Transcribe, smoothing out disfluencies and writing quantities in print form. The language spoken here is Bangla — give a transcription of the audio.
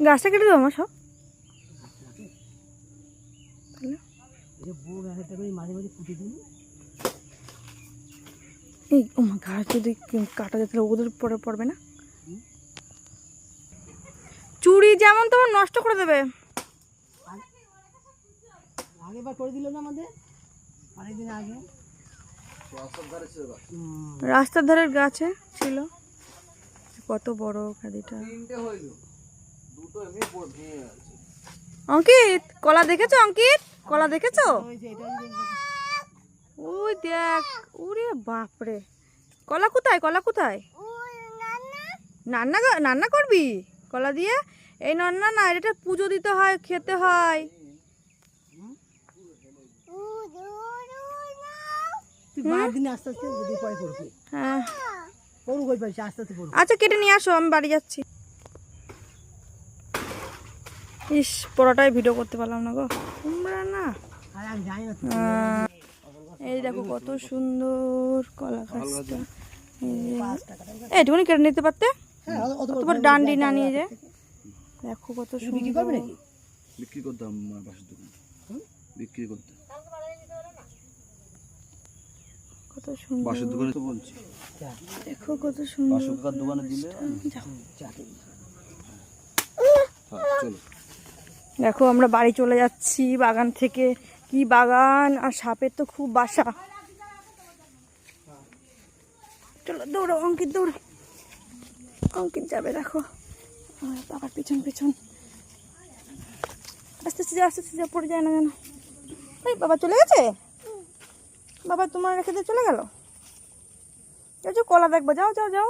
গাছটা কেটে দেবো আমার সব এই গাছ যদি কাটা যেত ওদের পরে পড়বে না, চুড়ি যেমন তেমন নষ্ট করে দেবে। আগেবার করে দিল না আমাদের অনেকদিন আগে, রাস্তার ধারের গাছে ছিল। কত বড় খাদিটা। অঙ্কিত কলা দেখেছো? অঙ্কিত কলা দেখেছো? ওই দেখ, ওরে বাপরে, কলা কোথায়? কলা কোথায়? রান্না করবি কলা দিয়ে? এই রান্না না, এটা পুজো দিতে হয়, খেতে হয়। হ্যাঁ আচ্ছা কেটে নিয়ে আসো, আমি বাড়ি যাচ্ছি। ইস পরোটায় ভিডিও করতে পারলাম না গো, তোমরা না। এই দেখো কত সুন্দর কলা গাছটা, এইটুকুনি কেটে নিতে পারতে, অতবার ডান্ডি না নিয়ে যে। দেখো কত সুন্দর। বিক্রি করতাম বাসার দোকানে, বিক্রি করতাম কত সুন্দর বাসার দোকানে তো বলছি। দেখো কত সুন্দর বাসুকার দোকানে দিলে। চলো দেখো আমরা বাড়ি চলে যাচ্ছি বাগান থেকে। কি বাগান, আর সাপের তো খুব বাসা। চলো দৌড়ো অঙ্কিত, দৌড়ো। অঙ্কিত যাবে দেখো, বাবার পিছন পিছন। আস্তে আস্তে যা, আস্তে আস্তে যা, পড়ে যায় না কেন। এই বাবা চলে গেছে, বাবা তোমার রেখে দিয়ে চলে গেল। যাও কলা দেখবো, যাও যাও যাও।